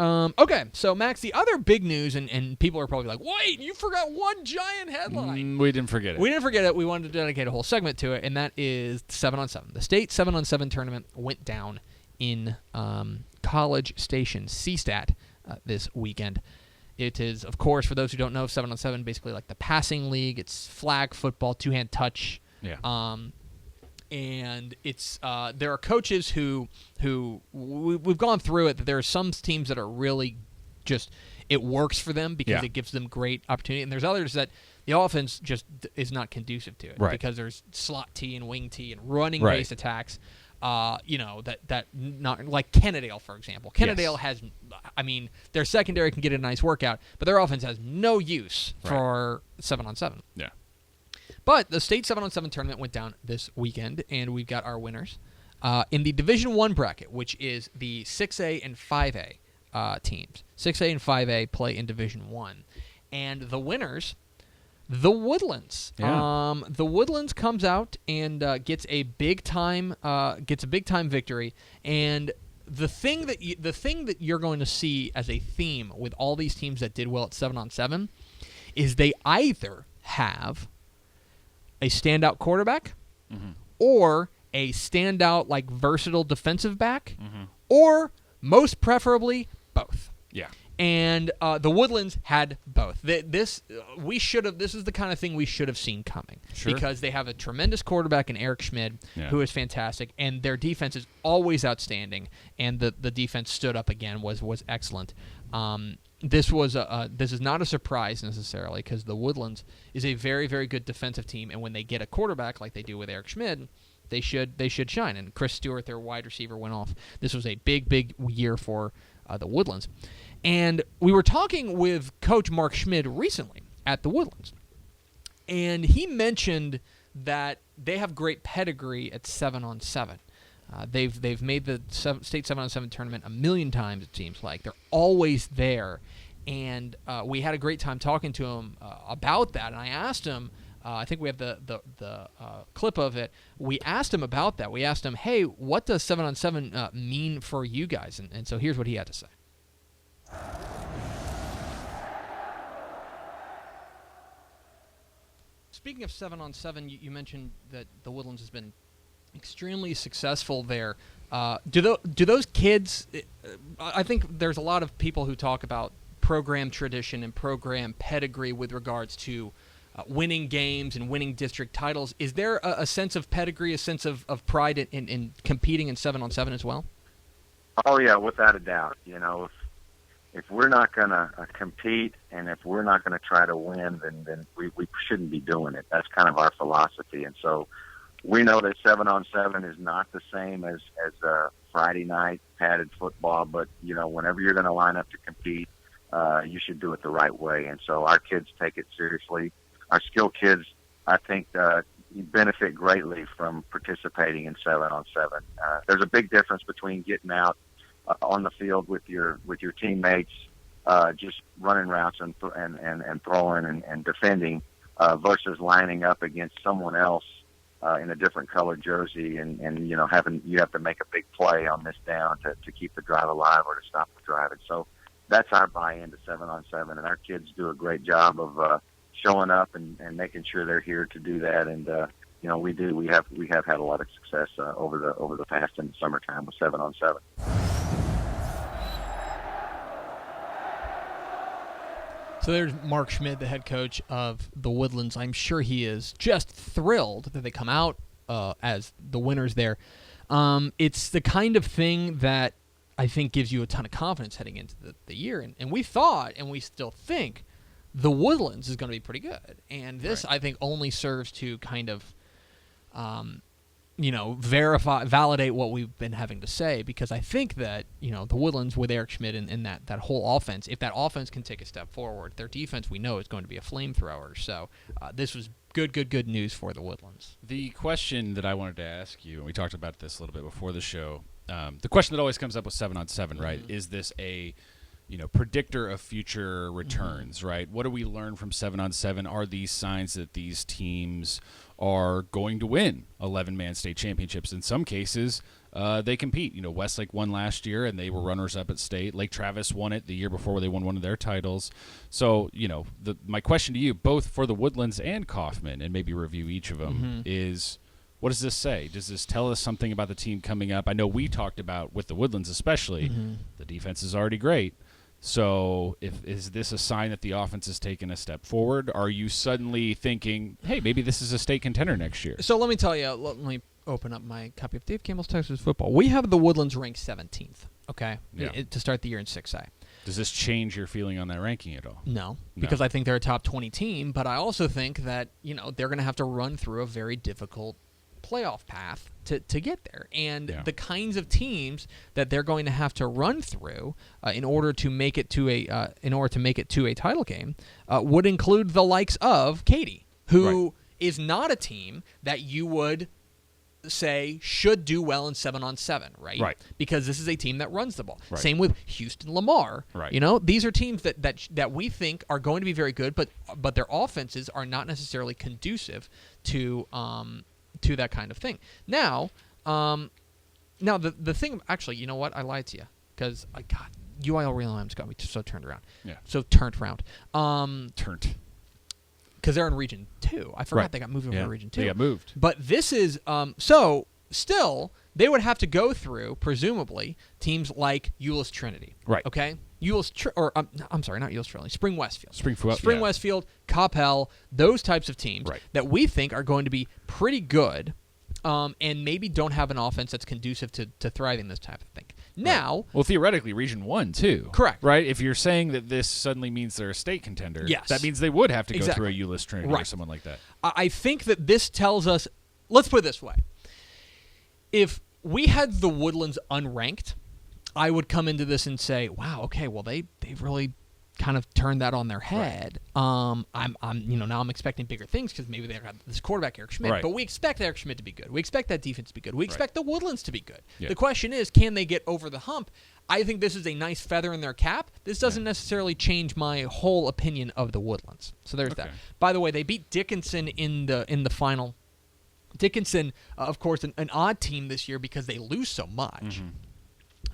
Okay, so Max, the other big news, and people are probably like, wait, you forgot one giant headline. We didn't forget it. We didn't forget it. We wanted to dedicate a whole segment to it, and that is 7-on-7. The state 7-on-7 tournament went down in College Station, CSTAT, this weekend. It is, of course, for those who don't know, 7-on-7, basically like the passing league. It's flag football, two-hand touch. Yeah. And it's there are coaches who we've gone through it. That there are some teams that are really just it works for them because it gives them great opportunity, and there's others that the offense just is not conducive to it because there's slot T and wing T and running based attacks. That not like Kennedale, for example. Kennedale has, their secondary can get a nice workout, but their offense has no use for 7-on-7. Yeah. But the state 7-on-7 tournament went down this weekend, and we've got our winners in the Division I bracket, which is the 6A and 5A teams. 6A and 5A play in Division I, and the winners, the Woodlands. Yeah. The Woodlands comes out and gets a big time victory, and the thing that you're going to see as a theme with all these teams that did well at 7-on-7 is they either have a standout quarterback, or a standout like versatile defensive back, or most preferably both. Yeah. And the Woodlands had both. This is the kind of thing we should have seen coming because they have a tremendous quarterback in Eric Schmid, who is fantastic, and their defense is always outstanding. And the defense stood up again, was excellent. This is not a surprise necessarily because the Woodlands is a very, very good defensive team, and when they get a quarterback like they do with Eric Schmid, they should shine. And Chris Stewart, their wide receiver, went off. This was a big, big year for the Woodlands. And we were talking with Coach Mark Schmid recently at the Woodlands, and he mentioned that they have great pedigree at 7-on-7. They've made the state 7-on-7 tournament a million times, it seems like. They're always there. And we had a great time talking to him about that. And I asked him, I think we have the clip of it. We asked him about that. We asked him, hey, what does 7-on-7 mean for you guys? And so here's what he had to say. Speaking of 7-on-7, you mentioned that the Woodlands has been extremely successful there. Do those kids? I think there's a lot of people who talk about program tradition and program pedigree with regards to winning games and winning district titles. Is there a sense of pedigree, a sense of pride in competing in 7-on-7 as well? Oh yeah, without a doubt. If we're not going to compete and if we're not going to try to win, then we shouldn't be doing it. That's kind of our philosophy. And so we know that 7-on-7 is not the same as Friday night padded football, but, whenever you're going to line up to compete, you should do it the right way. And so our kids take it seriously. Our skilled kids, I think, benefit greatly from participating in 7-on-7. There's a big difference between getting out on the field with your teammates, just running routes and throwing and defending, versus lining up against someone else in a different colored jersey and you have to make a big play on this down to keep the drive alive or to stop the drive. And so that's our buy-in to 7-on-7, and our kids do a great job of showing up and making sure they're here to do that. And we have had a lot of success over the past in the summertime with 7-on-7. So there's Mark Schmid, the head coach of the Woodlands. I'm sure he is just thrilled that they come out as the winners there. It's the kind of thing that I think gives you a ton of confidence heading into the year. And we thought, and we still think, the Woodlands is going to be pretty good. And this, I think, only serves to kind of, validate what we've been having to say, because I think that, the Woodlands with Eric Schmid and that whole offense, if that offense can take a step forward, their defense we know is going to be a flamethrower. So this was good news for the Woodlands. The question that I wanted to ask you, and we talked about this a little bit before the show, the question that always comes up with 7-on-7, right? Is this a predictor of future returns, right? What do we learn from 7-on-7? Are these signs that these teams are going to win 11-man state championships. In some cases, they compete. Westlake won last year, and they were runners-up at state. Lake Travis won it the year before, where they won one of their titles. So, my question to you, both for the Woodlands and Kaufman, and maybe review each of them, is what does this say? Does this tell us something about the team coming up? I know we talked about, with the Woodlands especially, the defense is already great. So is this a sign that the offense has taken a step forward? Are you suddenly thinking, hey, maybe this is a state contender next year? So let me tell you, let me open up my copy of Dave Campbell's Texas Football. We have the Woodlands ranked 17th, okay, to start the year in 6A. Does this change your feeling on that ranking at all? No, because I think they're a top 20 team, but I also think that, they're going to have to run through a very difficult playoff path to get there, and the kinds of teams that they're going to have to run through in order to make it to a title game would include the likes of Katy, who is not a team that you would say should do well in 7-on-7, right? Because this is a team that runs the ball. Same with Houston Lamar. These are teams that we think are going to be very good, but their offenses are not necessarily conducive to that kind of thing. Now the thing, actually, you know what? I lied to you, because UIL Real M's got me so turned around. So turned around. Turned. Because they're in Region 2. I forgot they got moved over to Region 2. They got moved. But this is so still they would have to go through, presumably, teams like Euless Trinity. Okay? I'm sorry, not Euless Trinity. Spring Westfield. Spring Westfield, Campbell, those types of teams that we think are going to be pretty good, and maybe don't have an offense that's conducive to thriving this type of thing. Now, well, theoretically, Region 1 too. Correct. Right? If you're saying that this suddenly means they're a state contender, that means they would have to go through a Euless Trinity or someone like that. I think that this tells us. Let's put it this way: if we had the Woodlands unranked, I would come into this and say, "Wow, okay, well they've really kind of turned that on their head." I'm now I'm expecting bigger things, because maybe they got this quarterback Eric Schmidt, but we expect Eric Schmidt to be good. We expect that defense to be good. We expect the Woodlands to be good. The question is, can they get over the hump? I think this is a nice feather in their cap. This doesn't necessarily change my whole opinion of the Woodlands. So there's that. By the way, they beat Dickinson in the final. Dickinson, of course, an odd team this year because they lose so much.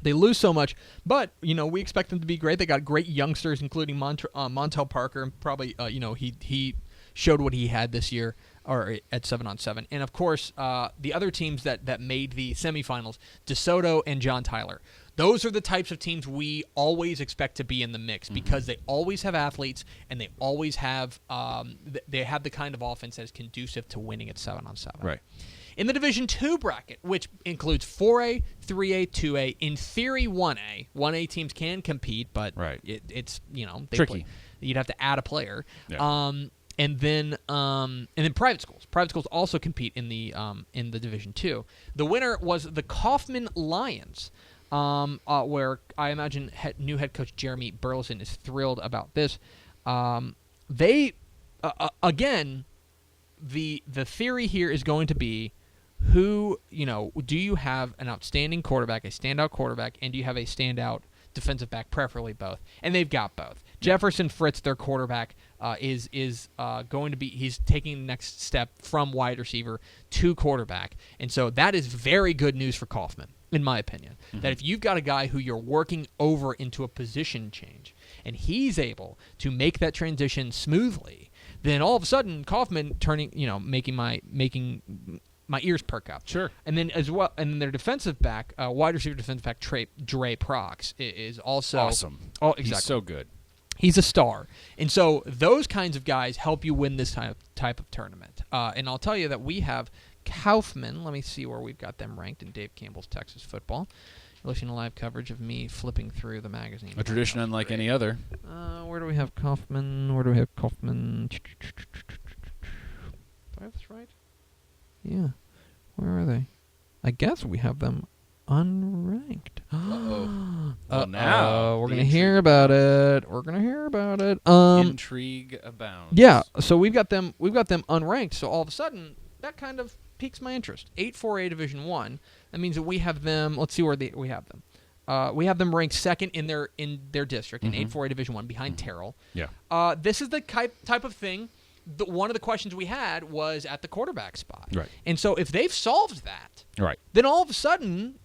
They lose so much, but we expect them to be great. They got great youngsters, including Montel Parker, and probably he showed what he had this year, or at 7-on-7. And of course, the other teams that made the semifinals, DeSoto and John Tyler. Those are the types of teams we always expect to be in the mix, because they always have athletes, and they always have the kind of offense that is conducive to winning at 7-on-7. In the Division 2 bracket, which includes 4A, 3A, 2A, in theory 1A. 1A teams can compete, but it's tricky. You'd have to add a player. And then private schools. Private schools also compete in the Division 2. The winner was the Kaufman Lions, where I imagine new head coach Jeremy Burleson is thrilled about this. They again, the theory here is going to be, do you have an outstanding quarterback, a standout quarterback, and do you have a standout defensive back, preferably both? And they've got both. Jefferson Fritz, their quarterback, is going to be, he's taking the next step from wide receiver to quarterback. And so that is very good news for Kaufman, in my opinion. That if you've got a guy who you're working over into a position change, and he's able to make that transition smoothly, then all of a sudden Kaufman making my ears perk up. And then as well, and then their defensive back, wide receiver defensive back Dre Prox is also awesome. Oh, exactly. He's so good. He's a star. And so those kinds of guys help you win this type of tournament. And I'll tell you that we have Kaufman. Let me see where we've got them ranked in Dave Campbell's Texas Football. You're listening to live coverage of me flipping through the magazine. A tradition unlike any other. Where do we have Kaufman? Do I have this right? Yeah. Where are they? I guess we have them unranked. Well, now we're gonna hear about it. Intrigue abounds. Yeah. So we've got them unranked. So all of a sudden, that kind of piques my interest. 8-4A Division 1. That means that we have them. Let's see where we have them. We have them ranked second in their district in 8-4A Division 1, behind Terrell. Yeah. This is the type of thing one of the questions we had was at the quarterback spot. Right. And so if they've solved that, right, then all of a sudden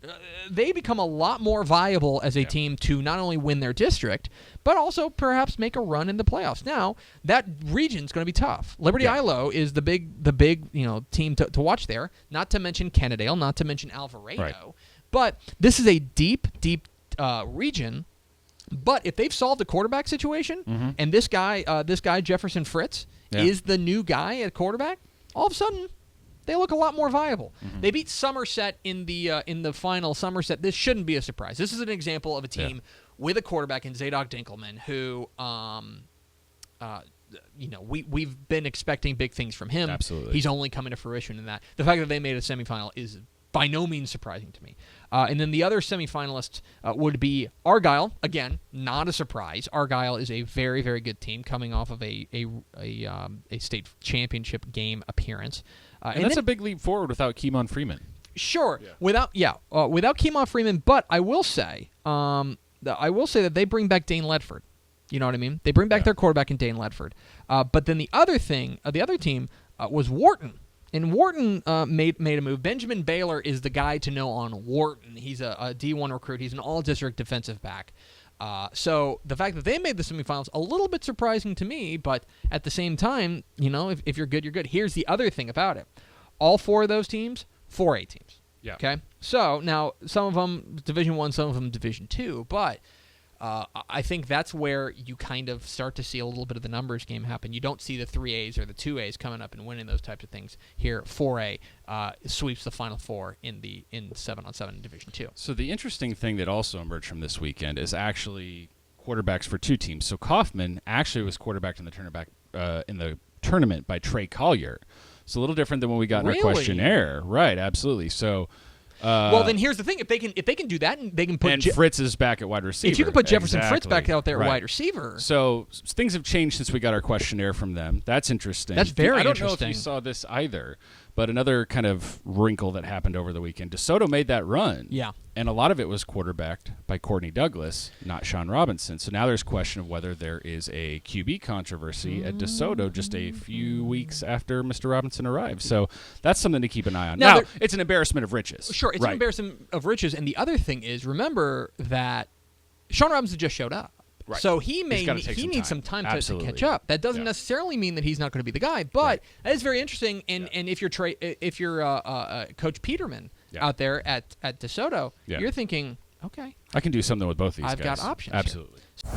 they become a lot more viable as a team to not only win their district, but also perhaps make a run in the playoffs. Now, that region's going to be tough. Liberty-Ilo is the big team to watch there, not to mention Kennedale, not to mention Alvarado. Right. But this is a deep region. But if they've solved the quarterback situation, and this guy Jefferson Fritz is the new guy at quarterback, all of a sudden they look a lot more viable. They beat Somerset in the final. Somerset. This shouldn't be a surprise. This is an example of a team with a quarterback in Zadok Dinkelman who, we've been expecting big things from him. Absolutely, he's only coming to fruition in that. The fact that they made a semifinal is by no means surprising to me. And then the other semifinalists would be Argyle. Again, not a surprise. Argyle is a very, very good team coming off of a state championship game appearance. And that's a big leap forward without Keemon Freeman. Sure, without Keemon Freeman. But I will say that they bring back Dane Ledford. You know what I mean? They bring back their quarterback in Dane Ledford. But then the other team was Wharton. And Wharton made a move. Benjamin Baylor is the guy to know on Wharton. He's a D1 recruit. He's an all-district defensive back. So the fact that they made the semifinals, a little bit surprising to me, but at the same time, if you're good, you're good. Here's the other thing about it. All four of those teams, 4A teams. Yeah. Okay? So now some of them Division I, some of them Division II, but I think that's where you kind of start to see a little bit of the numbers game happen. You don't see the 3As or the 2As coming up and winning those types of things. Here, 4A sweeps the Final Four in 7-on-7 in Division II. So the interesting thing that also emerged from this weekend is actually quarterbacks for two teams. So Kaufman actually was quarterbacked in the tournament by Trey Collier. It's a little different than what we got in our questionnaire. Right, absolutely. So well, then here's the thing: if they can do that, and they can put Fritz is back at wide receiver. If you can put Jefferson Fritz back out there at wide receiver, so things have changed since we got our questionnaire from them. That's interesting. That's very interesting. I don't know if you saw this either, but another kind of wrinkle that happened over the weekend. DeSoto made that run, and a lot of it was quarterbacked by Courtney Douglas, not Sean Robinson. So now there's question of whether there is a QB controversy at DeSoto just a few weeks after Mr. Robinson arrived. So that's something to keep an eye on. Now it's an embarrassment of riches. Sure, it's an embarrassment of riches. And the other thing is, remember that Sean Robinson just showed up. Right. So he needs some time to catch up. That doesn't necessarily mean that he's not going to be the guy, but that is very interesting. And if you're Coach Peterman out there at DeSoto, you're thinking, okay, I can do something with both these guys. I've got options. Absolutely. Here.